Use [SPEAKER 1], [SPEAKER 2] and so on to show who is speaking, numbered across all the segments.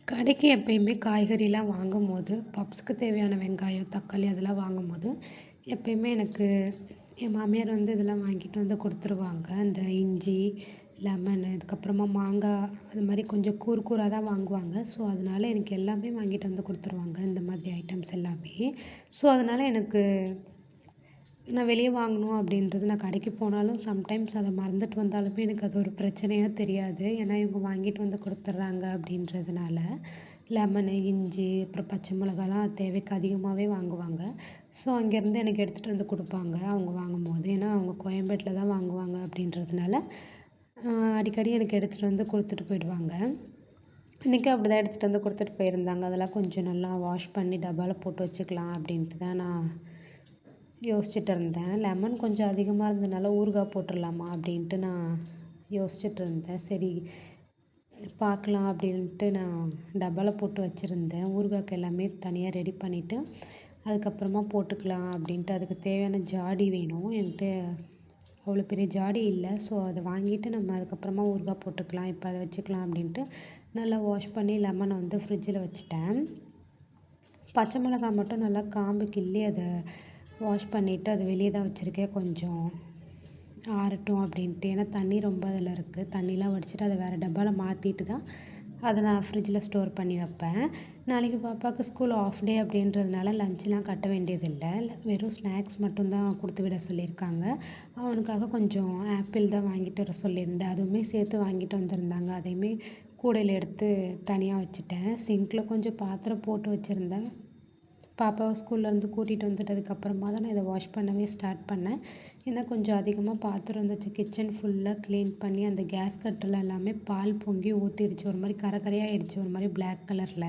[SPEAKER 1] கடைக்கு எப்பயுமே காய்கறிலாம் வாங்கும்போது, பப்ஸ்க்கு தேவையான வெங்காயம், தக்காளி அதெல்லாம் வாங்கும்போது, எப்பயுமே எனக்கு என் மாமியார் வந்து இதெல்லாம் வாங்கிட்டு வந்து குடுத்துருவாங்க. இந்த இஞ்சி, லெமனு, அதுக்கப்புறமா மாங்காய், அது மாரி கொஞ்சம் கூரா தான் வாங்குவாங்க. ஸோ, அதனால எனக்கு எல்லாமே வாங்கிட்டு வந்து குடுத்துருவாங்க. இந்த மாதிரி ஐட்டம்ஸ் எல்லாமே. ஸோ, அதனால எனக்கு நான் வெளிய வாங்கணும் அப்படின்றது நான் கடைக்கு போனாலும் சம்டைம்ஸ் அத மறந்துட்டு வந்தாலுமே எனக்கு அது ஒரு பிரச்சனையா தெரியாது. ஏன்னா, இவங்க வாங்கிட்டு வந்து குடுத்துடுறாங்க அப்படின்றதுனால. லெமனு, இஞ்சி, அப்புறம் பச்சை மிளகாலாம் தேவைக்கு அதிகமாவே வாங்குவாங்க. ஸோ, அங்கேருந்து எனக்கு எடுத்துகிட்டு வந்து குடுப்பாங்க, அவங்க வாங்கும்போது. ஏன்னா, அவங்க கோயம்பேட்ல தான் வாங்குவாங்க அப்படின்றதுனால, அடிக்கடி எனக்கு எடுத்துகிட்டு வந்து குடுத்துட்டு போயிடுவாங்க. இன்றைக்கும் அப்படிதான் எடுத்துகிட்டு வந்து குடுத்துட்டு போயிருந்தாங்க. அதெல்லாம் கொஞ்சம் நல்லா வாஷ் பண்ணி டப்பால போட்டு வச்சுக்கலாம் அப்படின்ட்டு தான் நான் யோசிச்சுட்டு இருந்தேன். லெமன் கொஞ்சம் அதிகமாக இருந்ததுனால ஊறுகாய் போட்டுடலாமா அப்படின்ட்டு நான் யோசிச்சுட்டு இருந்தேன். சரி பார்க்கலாம் அப்படின்ட்டு நான் டப்பால போட்டு வச்சுருந்தேன். ஊறுகாய்க்கு எல்லாமே தனியாக ரெடி பண்ணிவிட்டு, அதுக்கப்புறமா போட்டுக்கலாம் அப்படின்ட்டு அதுக்கு தேவையான ஜாடி வேணும். என்கிட்ட அவ்வளோ பெரிய ஜாடி இல்ல. ஸோ, அத வாங்கிட்டு நம்ம அதுக்கப்புறமா ஊறுகாய் போட்டுக்கலாம். இப்போ அத வச்சுக்கலாம் அப்படின்ட்டு நல்லா வாஷ் பண்ணி லெமன வந்து ஃப்ரிட்ஜில் வச்சுட்டேன். பச்சை மிளகாய் மட்டும் நல்லா காம்பு கிள்ளி அத வாஷ் பண்ணிவிட்டு அது வெளியே தான் வச்சுருக்கேன். கொஞ்சம் ஆறட்டும் அப்படின்ட்டு. ஏன்னா தண்ணி ரொம்ப அதில் இருக்குது. தண்ணிலாம் வடிச்சுட்டு அதை வேறு டப்பால மாற்றிட்டு தான் அதை நான் ஃப்ரிட்ஜில் ஸ்டோர் பண்ணி வைப்பேன். நாளைக்கு பாப்பாவுக்கு ஸ்கூல் ஆஃப் டே அப்படின்றதுனால லஞ்ச்லாம் கட்ட வேண்டியதில்ல. வெறும் ஸ்நாக்ஸ் மட்டும் தான் குடுத்து விட சொல்லியிருக்காங்க. அவனுக்காக கொஞ்சம் ஆப்பிள் தான் வாங்கிட்டு வர சொல்லியிருந்தேன். அதுவுமே சேர்த்து வாங்கிட்டு வந்திருந்தாங்க. அதையுமே கூடையில எடுத்து தனியாக வச்சுட்டேன். சிங்க்கில் கொஞ்சம் பாத்திரம் போட்டு வச்சுருந்தேன். பாப்பாவை ஸ்கூல்லேருந்து கூட்டிகிட்டு வந்துட்டதுக்கப்புறமா தான் நான் இதை வாஷ் பண்ணவே ஸ்டார்ட் பண்ணேன். ஏன்னா கொஞ்சம் அதிகமாக பாத்திரம் இருந்துச்சு. கிச்சன் ஃபுல்லாக க்ளீன் பண்ணி அந்த கேஸ் கட்டில் எல்லாமே பால் பொங்கி ஊற்றிடுச்சு. ஒரு மாதிரி கரை கரையாகிடுச்சு, ஒரு மாதிரி பிளாக் கலரில்.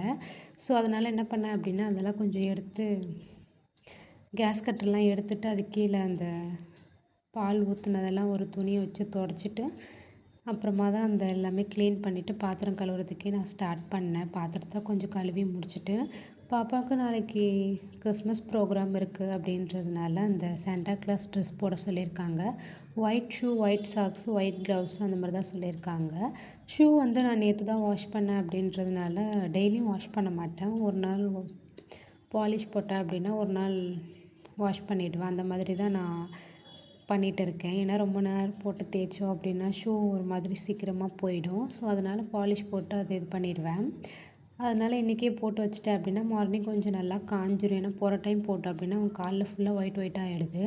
[SPEAKER 1] ஸோ, அதனால் என்ன பண்ணேன் அப்படின்னா அதெல்லாம் கொஞ்சம் எடுத்து கேஸ் கட்டெல்லாம் எடுத்துட்டு அது கீழே அந்த பால் ஊற்றுனதெல்லாம் ஒரு துணியை வச்சு துடைச்சிட்டு, அப்புறமா தான் அந்த எல்லாமே க்ளீன் பண்ணிவிட்டு பாத்திரம் கழுவுறதுக்கே நான் ஸ்டார்ட் பண்ணேன். பாத்திரத்த கொஞ்சம் கழுவி முடிச்சுட்டு, பாப்பாவுக்கு நாளைக்கு கிறிஸ்மஸ் ப்ரோக்ராம் இருக்குது அப்படின்றதுனால அந்த சாண்டா கிளாஸ் ட்ரெஸ் போட சொல்லியிருக்காங்க. White shoe, white socks, white gloves அந்த மாதிரி தான் சொல்லியிருக்காங்க. ஷூ வந்து நான் நேற்று தான் வாஷ் பண்ணேன் அப்படின்றதுனால டெய்லியும் வாஷ் பண்ண மாட்டேன். ஒரு நாள் பாலிஷ் போட்டேன் அப்படின்னா ஒரு நாள் வாஷ் பண்ணிவிடுவேன். அந்த மாதிரி தான் நான் பண்ணிகிட்டு இருக்கேன். ஏன்னா ரொம்ப நேரம் போட்டு தேய்ச்சோம் அப்படின்னா ஷூ ஒரு மாதிரி சீக்கிரமாக போயிடும். ஸோ, அதனால் பாலிஷ் போட்டு அதை இது பண்ணிடுவேன். அதனால் இன்றைக்கே போட்டு வச்சுட்டேன் அப்படின்னா மார்னிங் கொஞ்சம் நல்லா காஞ்சிரும். ஏன்னா போகிற டைம் போட்டோம் அப்படின்னா அவங்க காலைல ஃபுல்லாக ஒயிட் ஒயிட்டாக ஆகிடுது.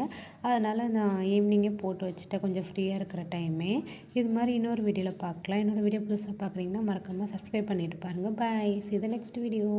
[SPEAKER 1] அதனால் நான் ஈவினிங்கே போட்டு வச்சுட்டேன் கொஞ்சம் ஃப்ரீயாக இருக்கிற டைமே. இது மாதிரி இன்னொரு வீடியோவில் பார்க்கலாம். என்னோடய வீடியோ புதுசாக பார்க்குறீங்கன்னா மறக்காமல் சப்ஸ்கிரைப் பண்ணிவிட்டு பாருங்கள். பாய். See you the next video.